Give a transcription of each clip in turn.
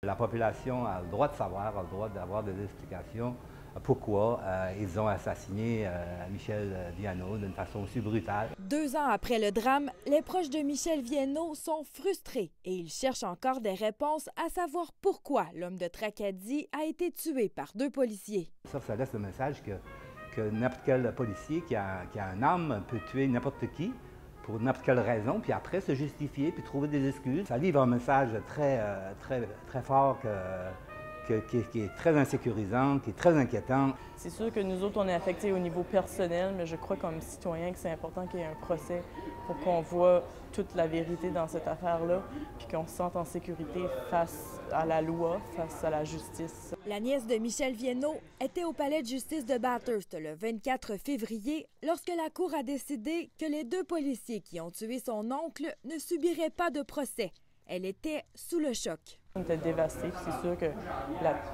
La population a le droit de savoir, a le droit d'avoir des explications pourquoi ils ont assassiné Michel Viano d'une façon aussi brutale. 2 ans après le drame, les proches de Michel Viano sont frustrés et ils cherchent encore des réponses à savoir pourquoi l'homme de Tracadie a été tué par 2 policiers. Ça laisse le message que n'importe quel policier qui a une arme peut tuer n'importe qui pour n'importe quelle raison, puis après se justifier, puis trouver des excuses. Ça livre un message très fort qui est très insécurisant, qui est très inquiétant. C'est sûr que nous autres, on est affectés au niveau personnel, mais je crois comme citoyen que c'est important qu'il y ait un procès pour qu'on voit toute la vérité dans cette affaire-là, puis qu'on se sente en sécurité face à la loi, face à la justice. La nièce de Michel Viano était au palais de justice de Bathurst le 24 février lorsque la Cour a décidé que les 2 policiers qui ont tué son oncle ne subiraient pas de procès. Elle était sous le choc. On était dévastés, c'est sûr que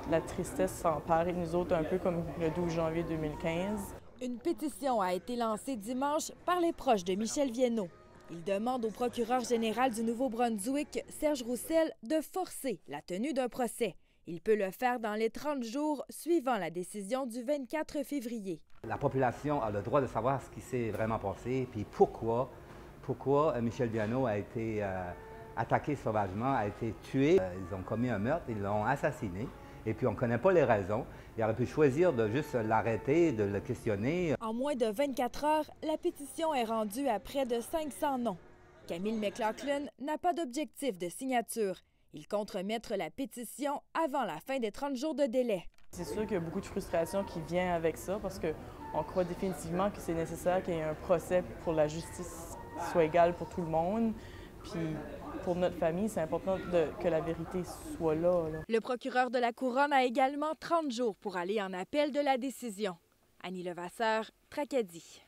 la tristesse s'empare de nous autres un peu comme le 12 janvier 2015. Une pétition a été lancée dimanche par les proches de Michel Viano. Ils demandent au procureur général du Nouveau-Brunswick, Serge Roussel, de forcer la tenue d'un procès. Il peut le faire dans les 30 jours suivant la décision du 24 février. La population a le droit de savoir ce qui s'est vraiment passé, puis pourquoi Michel Viano a été attaqué sauvagement, a été tué. Ils ont commis un meurtre, ils l'ont assassiné, et puis on ne connaît pas les raisons. Il aurait pu choisir de juste l'arrêter, de le questionner. En moins de 24 heures, la pétition est rendue à près de 500 noms. Camille McLaughlin n'a pas d'objectif de signature. Il compte remettre la pétition avant la fin des 30 jours de délai. C'est sûr qu'il y a beaucoup de frustration qui vient avec ça parce qu'on croit définitivement que c'est nécessaire qu'il y ait un procès pour la justice soit égale pour tout le monde. Puis pour notre famille, c'est important que la vérité soit là. Le procureur de la Couronne a également 30 jours pour aller en appel de la décision. Annie Levasseur, Tracadie.